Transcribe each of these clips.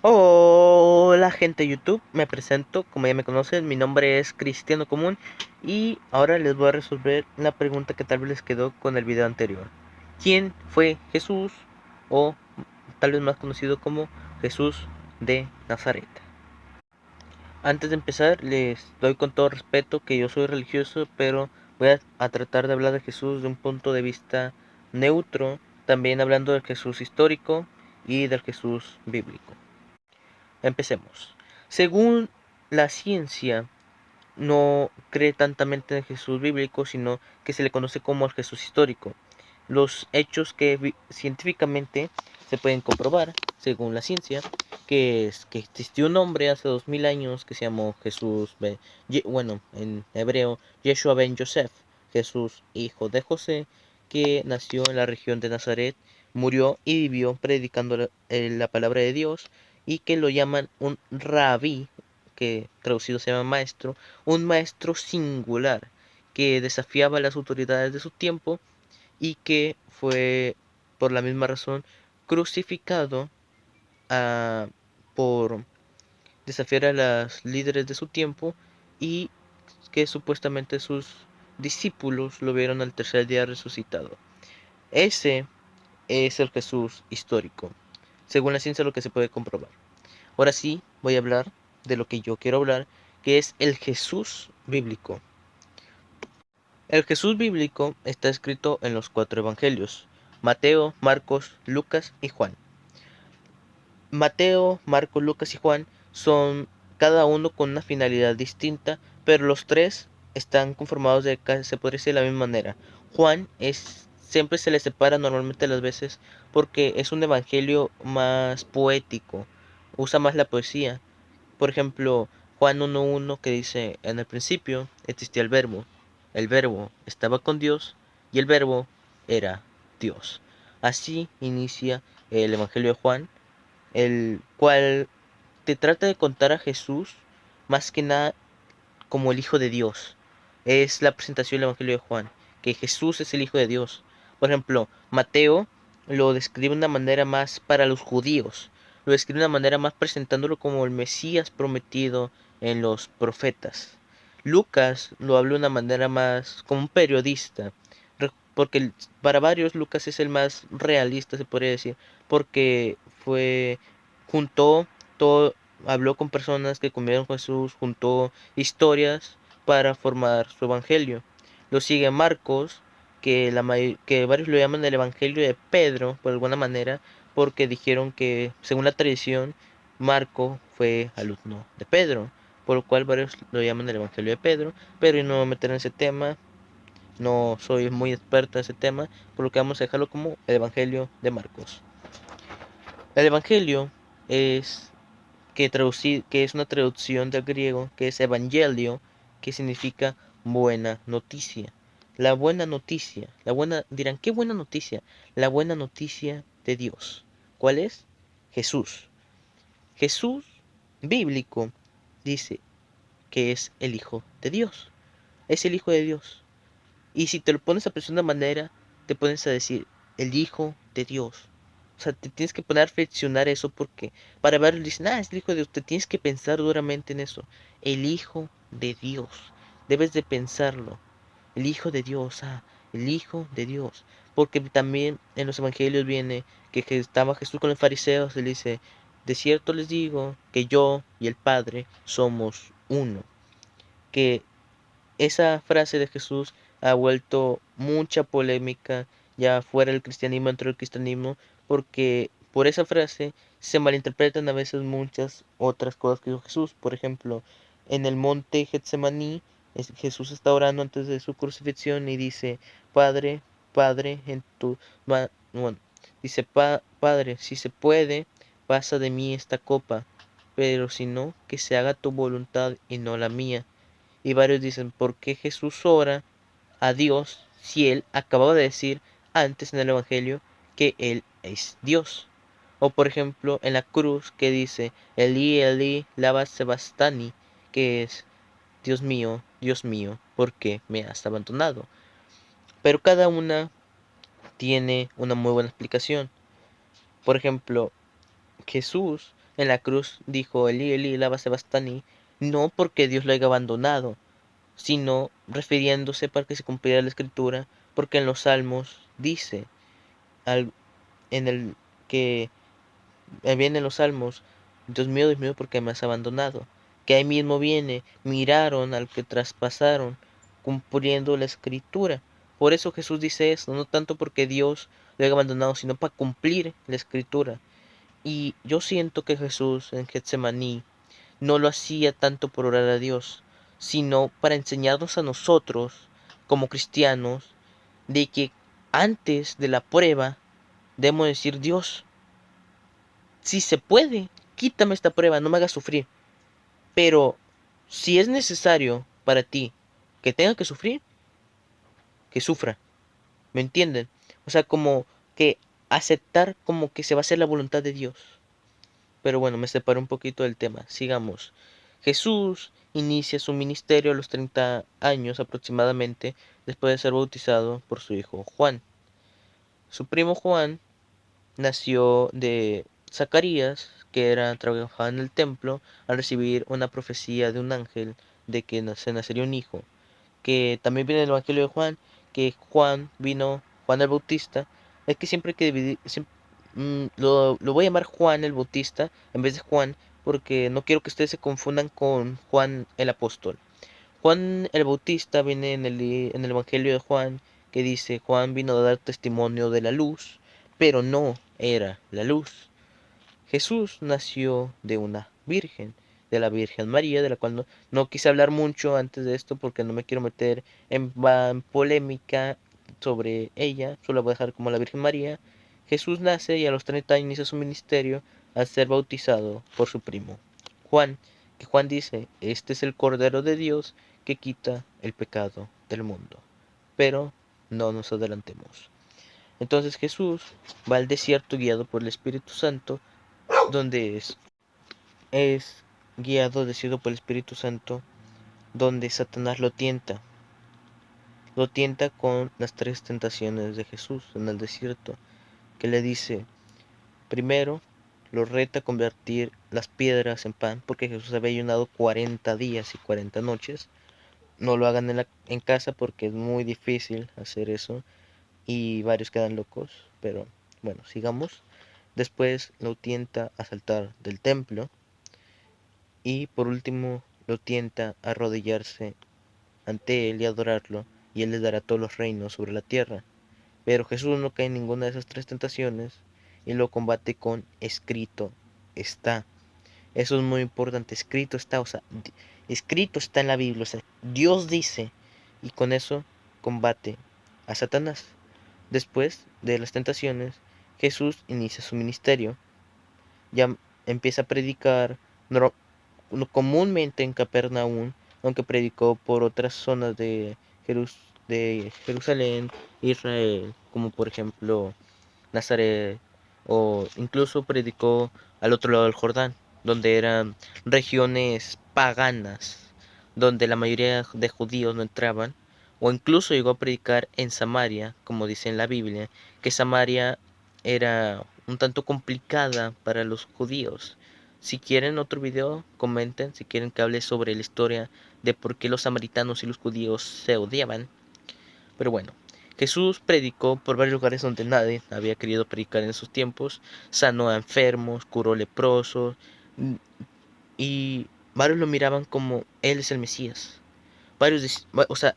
Hola gente de YouTube, me presento, como ya me conocen, mi nombre es Cristiano Común y ahora les voy a resolver una pregunta que tal vez les quedó con el video anterior. ¿Quién fue Jesús o tal vez más conocido como Jesús de Nazaret? Antes de empezar les doy con todo respeto que yo soy religioso, pero voy a tratar de hablar de Jesús de un punto de vista neutro, también hablando del Jesús histórico y del Jesús bíblico. Empecemos. Según la ciencia, no cree tantamente en Jesús bíblico, sino que se le conoce como el Jesús histórico. Los hechos que científicamente se pueden comprobar, según la ciencia, que es que existió un hombre hace 2000 años que se llamó Jesús, bueno, en hebreo, Yeshua ben Yosef, Jesús hijo de José, que nació en la región de Nazaret, murió y vivió predicando la palabra de Dios, y que lo llaman un rabí, que traducido se llama maestro, un maestro singular que desafiaba a las autoridades de su tiempo y que fue por la misma razón crucificado a, por desafiar a las líderes de su tiempo, y que supuestamente sus discípulos lo vieron al tercer día resucitado. Ese es el Jesús histórico, según la ciencia, lo que se puede comprobar. Ahora sí voy a hablar de lo que yo quiero hablar, que es el Jesús bíblico. El Jesús bíblico está escrito en los 4 evangelios: Mateo, Marcos, Lucas y Juan. Mateo, Marcos, Lucas y Juan son cada uno con una finalidad distinta, pero los tres están conformados de, se podría decir, de la misma manera. Juan siempre se le separa normalmente las veces porque es un evangelio más poético, usa más la poesía. Por ejemplo, Juan 1:1, que dice: en el principio existía el verbo estaba con Dios y el verbo era Dios. Así inicia el Evangelio de Juan, el cual te trata de contar a Jesús más que nada como el Hijo de Dios. Es la presentación del Evangelio de Juan, que Jesús es el Hijo de Dios. Por ejemplo, Mateo lo describe de una manera más para los judíos, lo describe de una manera más presentándolo como el Mesías prometido en los profetas. Lucas lo habla de una manera más como un periodista, porque para varios Lucas es el más realista, se podría decir, porque juntó todo, habló con personas que comieron con Jesús, juntó historias para formar su evangelio. Lo sigue Marcos, que varios lo llaman el evangelio de Pedro, por alguna manera, porque dijeron que, según la tradición, Marco fue alumno de Pedro, por lo cual varios lo llaman el evangelio de Pedro, pero yo no me voy a meter en ese tema, no soy muy experto en ese tema, por lo que vamos a dejarlo como el evangelio de Marcos. El evangelio es que es una traducción del griego, que es evangelio, que significa buena noticia. La buena noticia, dirán, ¿qué buena noticia? La buena noticia de Dios. ¿Cuál es? Jesús. Jesús bíblico dice que es el Hijo de Dios. Es el Hijo de Dios. Y si te lo pones a pensar de una manera, te pones a decir, el Hijo de Dios. O sea, te tienes que poner a reflexionar eso, porque para verlo dicen, es el Hijo de Dios. Te tienes que pensar duramente en eso. El Hijo de Dios. Debes de pensarlo. El Hijo de Dios, el Hijo de Dios. Porque también en los evangelios viene que estaba Jesús con los fariseos y le dice, de cierto les digo que yo y el Padre somos uno. Que esa frase de Jesús ha vuelto mucha polémica ya fuera del cristianismo, dentro del cristianismo, porque por esa frase se malinterpretan a veces muchas otras cosas que dijo Jesús. Por ejemplo, en el monte Getsemaní, Jesús está orando antes de su crucifixión y dice, Padre, Padre, bueno, dice, Padre, si se puede, pasa de mí esta copa, pero si no, que se haga tu voluntad y no la mía. Y varios dicen, ¿por qué Jesús ora a Dios si él acababa de decir antes en el Evangelio que él es Dios? O por ejemplo en la cruz, que dice, Elí, Elí, lama sabachthani, que es, Dios mío, ¿por qué me has abandonado? Pero cada una tiene una muy buena explicación. Por ejemplo, Jesús en la cruz dijo Eli, Eli, lama sabachthani, no porque Dios lo haya abandonado, sino refiriéndose para que se cumpliera la escritura, porque en los Salmos dice, en el que viene en los Salmos, Dios mío, ¿por qué me has abandonado? Que ahí mismo viene, miraron al que traspasaron, cumpliendo la escritura. Por eso Jesús dice eso, no tanto porque Dios lo haya abandonado, sino para cumplir la escritura. Y yo siento que Jesús en Getsemaní no lo hacía tanto por orar a Dios, sino para enseñarnos a nosotros, como cristianos, de que antes de la prueba debemos decir, Dios, si se puede, quítame esta prueba, no me hagas sufrir. Pero si es necesario para ti que tenga que sufrir, que sufra. ¿Me entienden? O sea, como que aceptar como que se va a hacer la voluntad de Dios. Pero bueno, me separé un poquito del tema. Sigamos. Jesús inicia su ministerio a los 30 años aproximadamente después de ser bautizado por su hijo Juan. Su primo Juan nació de Zacarías, que trabajaba en el templo, al recibir una profecía de un ángel de que se nacería un hijo, que también viene en el Evangelio de Juan, que Juan vino, Juan el Bautista, es que siempre hay que dividir, lo voy a llamar Juan el Bautista en vez de Juan, porque no quiero que ustedes se confundan con Juan el Apóstol. Juan el Bautista viene en el Evangelio de Juan, que dice, Juan vino a dar testimonio de la luz, pero no era la luz. Jesús nació de una virgen, de la Virgen María, de la cual no quise hablar mucho antes de esto porque no me quiero meter en polémica sobre ella, solo voy a dejar como la Virgen María. Jesús nace y a los 30 años inicia su ministerio al ser bautizado por su primo Juan, que Juan dice, este es el Cordero de Dios que quita el pecado del mundo. Pero no nos adelantemos. Entonces Jesús va al desierto guiado por el Espíritu Santo, donde es guiado, decidido por el Espíritu Santo, donde Satanás lo tienta. Lo tienta con las tres tentaciones de Jesús en el desierto, que le dice, primero, lo reta a convertir las piedras en pan, porque Jesús había ayunado 40 días y 40 noches. No lo hagan en casa porque es muy difícil hacer eso y varios quedan locos, pero bueno, sigamos. Después lo tienta a saltar del templo y por último lo tienta a arrodillarse ante él y adorarlo, y él les dará todos los reinos sobre la tierra. Pero Jesús no cae en ninguna de esas tres tentaciones y lo combate con escrito está. Eso es muy importante, escrito está, o sea, escrito está en la Biblia, o sea, Dios dice, y con eso combate a Satanás. Después de las tentaciones, Jesús inicia su ministerio, ya empieza a predicar comúnmente en Capernaum, aunque predicó por otras zonas de Jerusalén, Israel, como por ejemplo Nazaret, o incluso predicó al otro lado del Jordán, donde eran regiones paganas, donde la mayoría de judíos no entraban, o incluso llegó a predicar en Samaria, como dice en la Biblia, que Samaria era un tanto complicada para los judíos. Si quieren otro video, comenten, si quieren que hable sobre la historia de por qué los samaritanos y los judíos se odiaban. Pero bueno, Jesús predicó por varios lugares donde nadie había querido predicar en sus tiempos, sanó a enfermos, curó leprosos, y varios lo miraban como él es el Mesías. O sea,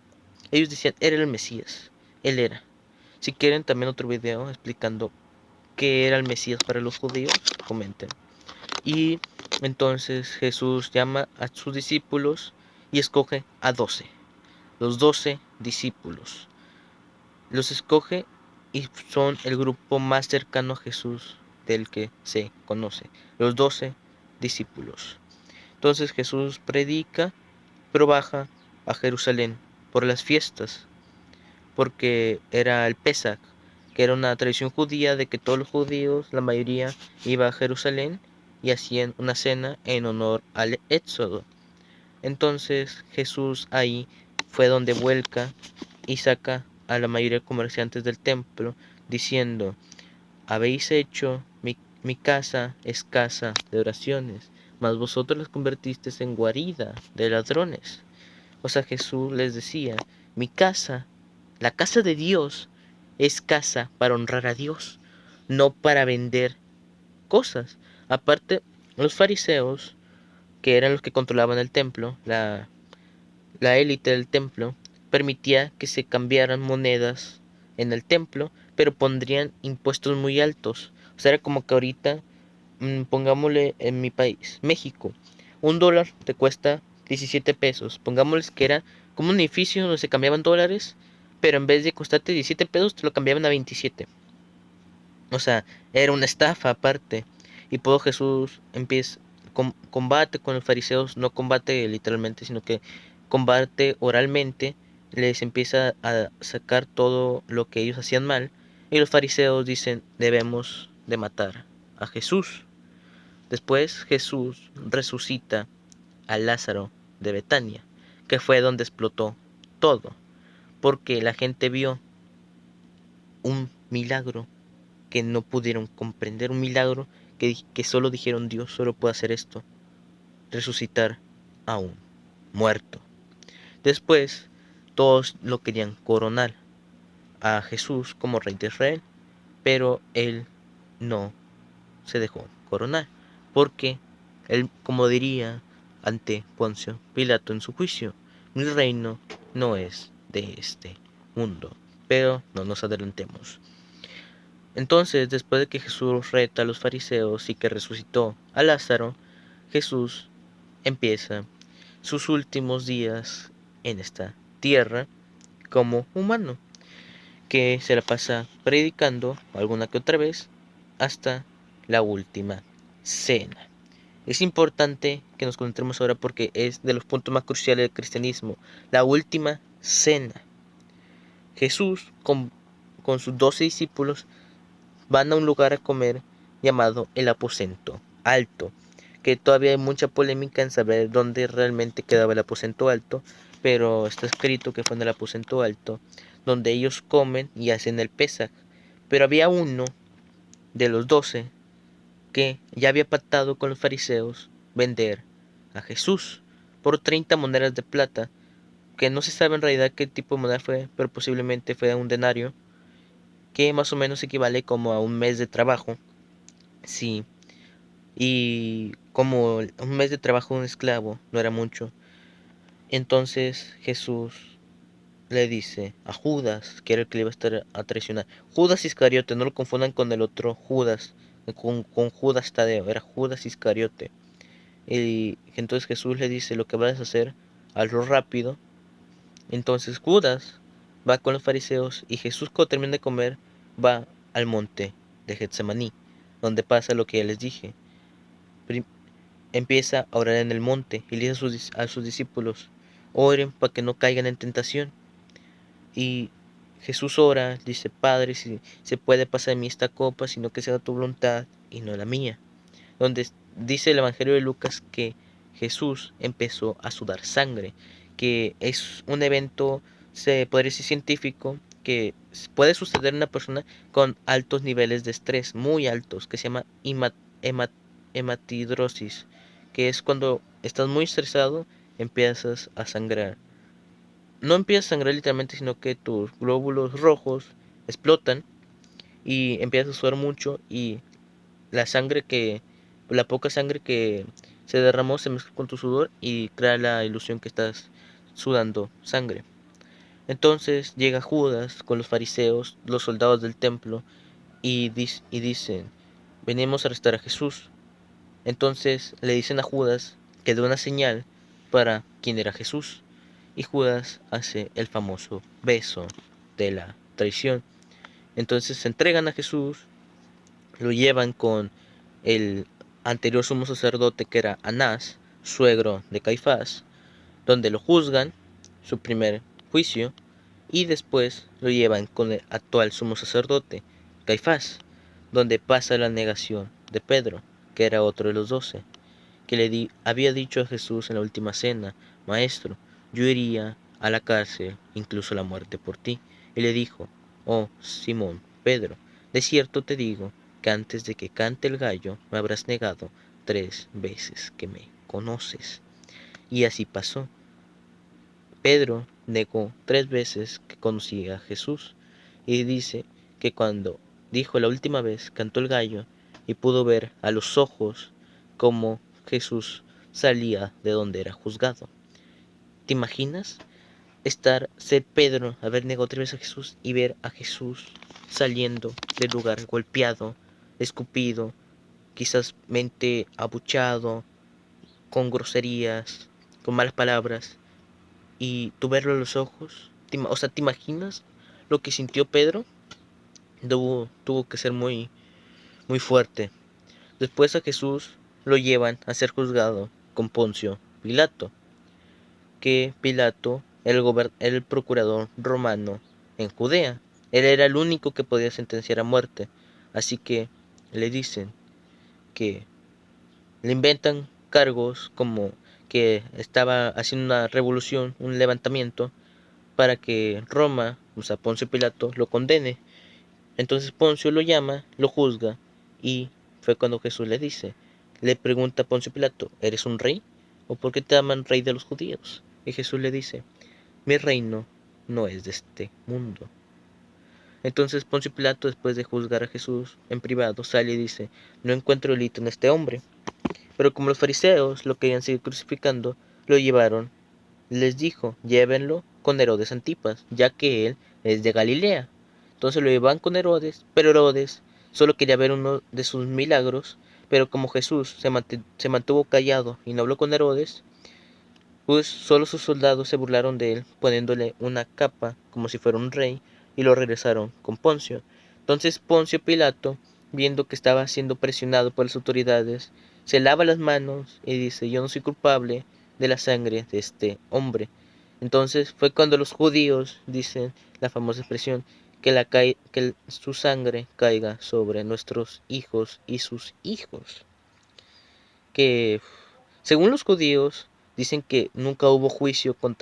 ellos decían, era el Mesías, él era. Si quieren también otro video explicando qué era el Mesías para los judíos, comenten. Y entonces Jesús llama a sus discípulos y escoge a 12, los 12 discípulos. Los escoge y son el grupo más cercano a Jesús del que se conoce, los 12 discípulos. Entonces Jesús predica, pero baja a Jerusalén por las fiestas, porque era el Pesaj, que era una tradición judía de que todos los judíos, la mayoría, iba a Jerusalén y hacían una cena en honor al Éxodo. Entonces Jesús ahí fue donde vuelca y saca a la mayoría de comerciantes del templo, diciendo, habéis hecho mi casa es casa de oraciones, mas vosotros las convertisteis en guarida de ladrones. O sea, Jesús les decía, mi casa, la casa de Dios, es casa para honrar a Dios, no para vender cosas. Aparte, los fariseos, que eran los que controlaban el templo, la élite del templo, permitía que se cambiaran monedas en el templo, pero pondrían impuestos muy altos. O sea, era como que ahorita, pongámosle en mi país, México, $1 te cuesta 17 pesos. Pongámosles que era como un edificio donde se cambiaban dólares, pero en vez de costarte 17 pesos, te lo cambiaban a 27. O sea, era una estafa aparte. Y todo Jesús empieza, combate con los fariseos, no combate literalmente, sino que combate oralmente, les empieza a sacar todo lo que ellos hacían mal. Y los fariseos dicen, debemos de matar a Jesús. Después Jesús resucita a Lázaro de Betania, que fue donde explotó todo, porque la gente vio un milagro que no pudieron comprender, un milagro que solo dijeron Dios solo puede hacer esto, resucitar a un muerto. Después todos lo querían coronar a Jesús como rey de Israel, pero él no se dejó coronar, porque él, como diría ante Poncio Pilato en su juicio, mi reino no es de este mundo. Pero no nos adelantemos. Entonces, después de que Jesús reta a los fariseos y que resucitó a Lázaro, Jesús empieza sus últimos días en esta tierra como humano, que se la pasa predicando alguna que otra vez hasta la última cena. Es importante que nos concentremos ahora porque es de los puntos más cruciales del cristianismo, la última cena. Jesús con sus 12 discípulos van a un lugar a comer llamado el aposento alto, que todavía hay mucha polémica en saber dónde realmente quedaba el aposento alto, pero está escrito que fue en el aposento alto, donde ellos comen y hacen el Pesaj. Pero había uno de los 12 que ya había pactado con los fariseos vender a Jesús por 30 monedas de plata, que no se sabe en realidad qué tipo de moneda fue, pero posiblemente fue un denario, que más o menos equivale como a un mes de trabajo. Sí, y como un mes de trabajo de un esclavo no era mucho, entonces Jesús le dice a Judas, que era el que le iba a estar a traicionar. Judas Iscariote, no lo confundan con el otro Judas, con Judas Tadeo, era Judas Iscariote. Y entonces Jesús le dice, lo que vas a hacer, hazlo rápido. Entonces Judas va con los fariseos y Jesús, cuando termina de comer, va al monte de Getsemaní, donde pasa lo que ya les dije. Empieza a orar en el monte y le dice a sus discípulos, oren para que no caigan en tentación. Y Jesús ora, dice, Padre, si se puede pasar de mí esta copa, sino que sea tu voluntad y no la mía. Donde dice el Evangelio de Lucas que Jesús empezó a sudar sangre, que es un evento, se podría decir científico, que puede suceder en una persona con altos niveles de estrés, muy altos, que se llama hematidrosis, que es cuando estás muy estresado, empiezas a sangrar. No empiezas a sangrar literalmente, sino que tus glóbulos rojos explotan y empiezas a sudar mucho y la poca sangre que se derramó se mezcla con tu sudor y crea la ilusión que estás sudando sangre. Entonces llega Judas con los fariseos, los soldados del templo, y dicen, venimos a arrestar a Jesús. Entonces le dicen a Judas que dé una señal para quién era Jesús. Y Judas hace el famoso beso de la traición. Entonces se entregan a Jesús, lo llevan con el anterior sumo sacerdote que era Anás, suegro de Caifás, donde lo juzgan, su primer juicio, y después lo llevan con el actual sumo sacerdote, Caifás, donde pasa la negación de Pedro, que era otro de los 12, que había dicho a Jesús en la última cena, Maestro, yo iría a la cárcel, incluso a la muerte por ti. Y le dijo, oh Simón, Pedro, de cierto te digo, que antes de que cante el gallo me habrás negado 3 veces que me conoces. Y así pasó. Pedro negó 3 veces que conocía a Jesús, y dice que cuando dijo la última vez, cantó el gallo y pudo ver a los ojos cómo Jesús salía de donde era juzgado. ¿Te imaginas ser Pedro, haber negado 3 veces a Jesús y ver a Jesús saliendo del lugar golpeado, escupido, quizás mente abuchado, con groserías, con malas palabras, y tú verlo a los ojos? O sea, ¿te imaginas lo que sintió Pedro? Tuvo que ser muy, muy fuerte. Después a Jesús lo llevan a ser juzgado con Poncio Pilato, que Pilato era el procurador romano en Judea. Él era el único que podía sentenciar a muerte. Así que le dicen que le inventan cargos como que estaba haciendo una revolución, un levantamiento, para que Roma, o sea, Poncio Pilato, lo condene. Entonces Poncio lo llama, lo juzga, y fue cuando Jesús le pregunta a Poncio Pilato, ¿eres un rey? ¿O por qué te llaman rey de los judíos? Y Jesús le dice, mi reino no es de este mundo. Entonces Poncio Pilato, después de juzgar a Jesús en privado, sale y dice, no encuentro delito en este hombre. Pero como los fariseos lo querían seguir crucificando, lo llevaron. Les dijo, llévenlo con Herodes Antipas, ya que él es de Galilea. Entonces lo llevan con Herodes, pero Herodes solo quería ver uno de sus milagros, pero como Jesús se mantuvo callado y no habló con Herodes, pues solo sus soldados se burlaron de él, poniéndole una capa como si fuera un rey, y lo regresaron con Poncio. Entonces Poncio Pilato, viendo que estaba siendo presionado por las autoridades, se lava las manos y dice, yo no soy culpable de la sangre de este hombre. Entonces fue cuando los judíos dicen la famosa expresión, su sangre caiga sobre nuestros hijos y sus hijos. Que según los judíos dicen que nunca hubo juicio con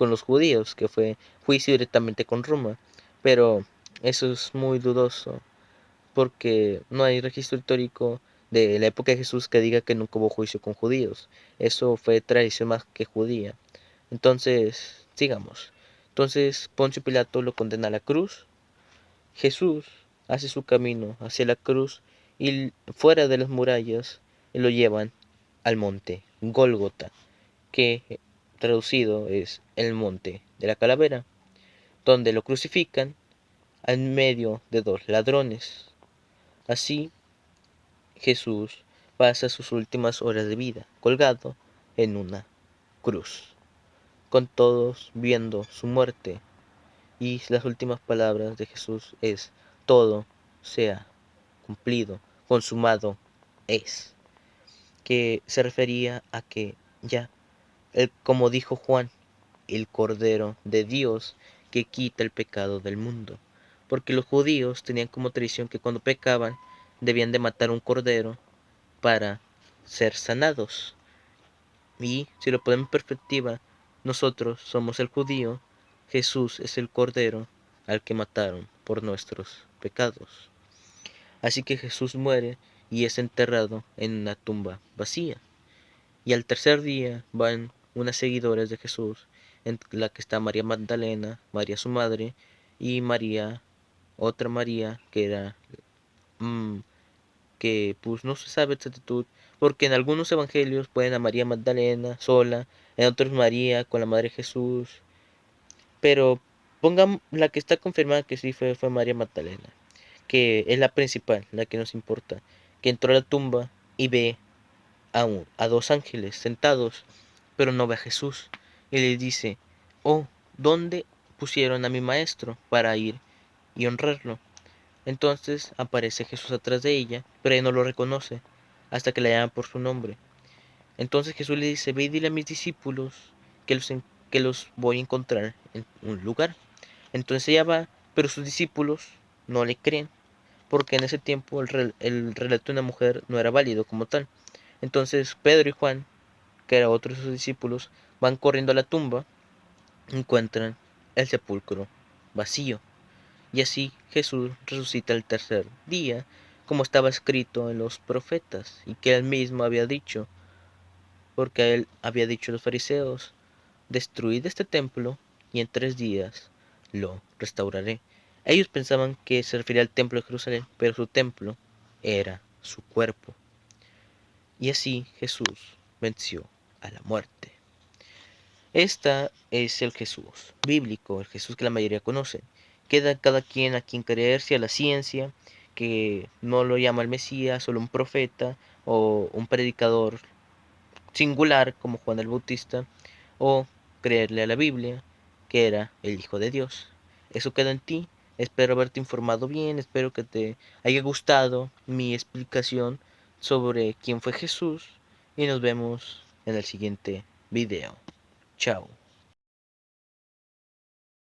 los judíos, que fue juicio directamente con Roma, pero eso es muy dudoso porque no hay registro histórico de la época de Jesús que diga que nunca hubo juicio con judíos. Eso fue tradición más que judía. Entonces, sigamos. Entonces Poncio Pilato lo condena a la cruz. Jesús hace su camino hacia la cruz y fuera de las murallas lo llevan al monte Gólgota, que traducido es el monte de la calavera, donde lo crucifican en medio de 2 ladrones. Así Jesús pasa sus últimas horas de vida colgado en una cruz, con todos viendo su muerte. Y las últimas palabras de Jesús es, todo sea cumplido, consumado es. Que se refería a que ya, como dijo Juan, el Cordero de Dios que quita el pecado del mundo. Porque los judíos tenían como tradición que cuando pecaban debían de matar un cordero para ser sanados. Y si lo ponemos en perspectiva, nosotros somos el judío, Jesús es el cordero al que mataron por nuestros pecados. Así que Jesús muere y es enterrado en una tumba vacía. Y al tercer día van unas seguidoras de Jesús, en la que está María Magdalena, María su madre, y María, otra María, que era que pues no se sabe exactitud, porque en algunos evangelios ponen a María Magdalena sola, en otros María con la Madre Jesús, pero pongan la que está confirmada que sí fue María Magdalena, que es la principal, la que nos importa, que entró a la tumba y ve a 2 ángeles sentados, pero no ve a Jesús, y le dice, oh, ¿dónde pusieron a mi maestro para ir y honrarlo? Entonces aparece Jesús atrás de ella, pero ella no lo reconoce, hasta que la llama por su nombre. Entonces Jesús le dice, ve y dile a mis discípulos que los voy a encontrar en un lugar. Entonces ella va, pero sus discípulos no le creen, porque en ese tiempo el relato de una mujer no era válido como tal. Entonces Pedro y Juan, que era otro de sus discípulos, van corriendo a la tumba, encuentran el sepulcro vacío. Y así Jesús resucita el tercer día, como estaba escrito en los profetas, y que él mismo había dicho, porque él había dicho a los fariseos: destruid este templo, y en 3 días lo restauraré. Ellos pensaban que se refería al templo de Jerusalén, pero su templo era su cuerpo. Y así Jesús venció a la muerte. Este es el Jesús bíblico, el Jesús que la mayoría conoce. Queda cada quien a quien creer, si a la ciencia, que no lo llama el Mesías, solo un profeta o un predicador singular como Juan el Bautista, o creerle a la Biblia, que era el Hijo de Dios. Eso queda en ti. Espero haberte informado bien, espero que te haya gustado mi explicación sobre quién fue Jesús, y nos vemos en el siguiente video. Chao.